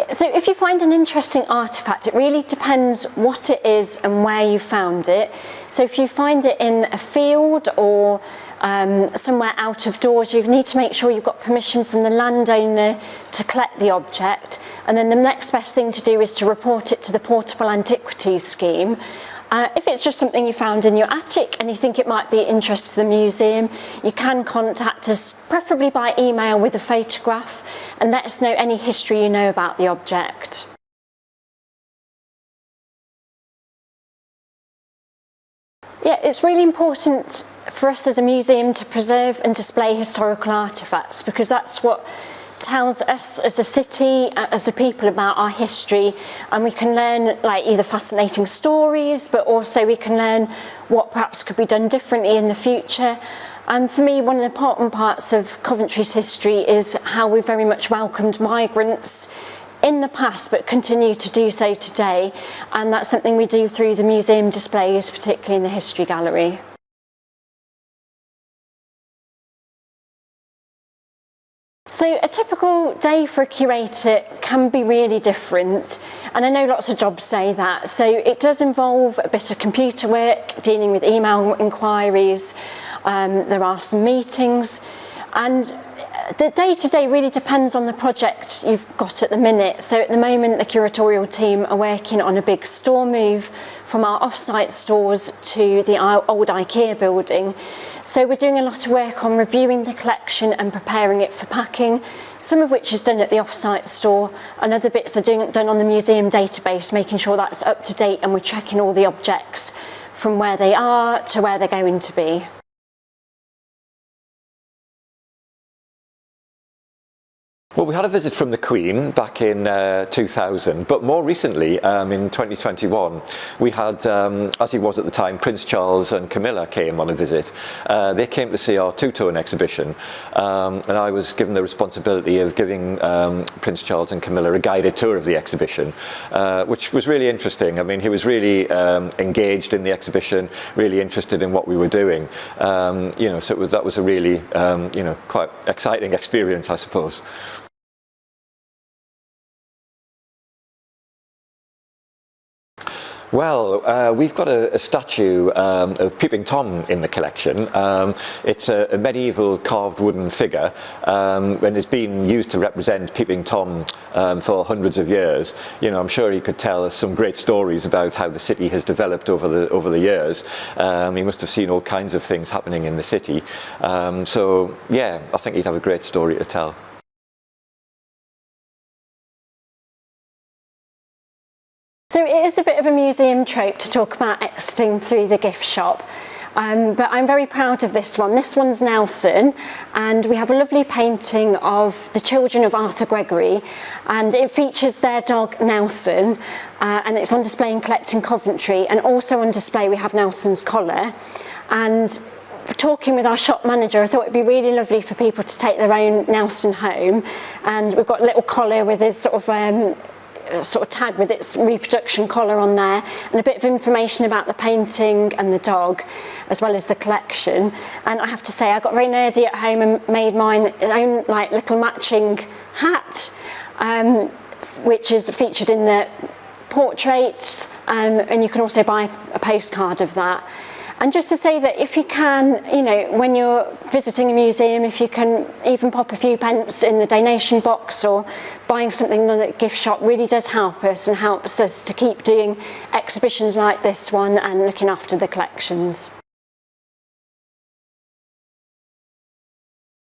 So if you find an interesting artefact, it really depends what it is and where you found it. So if you find it in a field or somewhere out of doors, you need to make sure you've got permission from the landowner to collect the object. And then the next best thing to do is to report it to the Portable Antiquities Scheme. If it's just something you found in your attic and you think it might be of interest to the museum, you can contact us, preferably by email with a photograph, and let us know any history you know about the object. Yeah, it's really important for us as a museum to preserve and display historical artefacts, because that's what tells us as a city, as a people, about our history, and we can learn like either fascinating stories, but also we can learn what perhaps could be done differently in the future. And for me, one of the important parts of Coventry's history is how we very much welcomed migrants in the past, but continue to do so today, and that's something we do through the museum displays, particularly in the History Gallery. So a typical day for a curator can be really different, and I know lots of jobs say that. So it does involve a bit of computer work, dealing with email inquiries, there are some meetings, and the day-to-day really depends on the project you've got at the minute. So at the moment, the curatorial team are working on a big store move from our off-site stores to the old IKEA building. So we're doing a lot of work on reviewing the collection and preparing it for packing, some of which is done at the off-site store, and other bits are done on the museum database, making sure that's up to date and we're checking all the objects from where they are to where they're going to be. Well, we had a visit from the Queen back in 2000, but more recently, in 2021, we had, as he was at the time, Prince Charles and Camilla came on a visit. They came to see our two-tone exhibition, and I was given the responsibility of giving Prince Charles and Camilla a guided tour of the exhibition, which was really interesting. I mean, he was really engaged in the exhibition, really interested in what we were doing. You know, so that was a really, you know, quite exciting experience, I suppose. Well, we've got a statue of Peeping Tom in the collection. It's a medieval carved wooden figure, and it's been used to represent Peeping Tom for hundreds of years. You know, I'm sure he could tell us some great stories about how the city has developed over the years. He must have seen all kinds of things happening in the city. So yeah, I think he'd have a great story to tell. So it is a bit of a museum trope to talk about exiting through the gift shop, but I'm very proud of this one. This one's Nelson, and we have a lovely painting of the children of Arthur Gregory, and it features their dog Nelson, and it's on display in Collect in Coventry, and also on display we have Nelson's collar. And talking with our shop manager, I thought it'd be really lovely for people to take their own Nelson home, and we've got a little collar with his sort of tag with its reproduction collar on there, and a bit of information about the painting and the dog, as well as the collection. And I have to say, I got very nerdy at home and made mine own like little matching hat, which is featured in the portraits, and you can also buy a postcard of that. And just to say that if you can, you know, when you're visiting a museum, if you can even pop a few pence in the donation box or buying something in the gift shop, really does help us and helps us to keep doing exhibitions like this one and looking after the collections.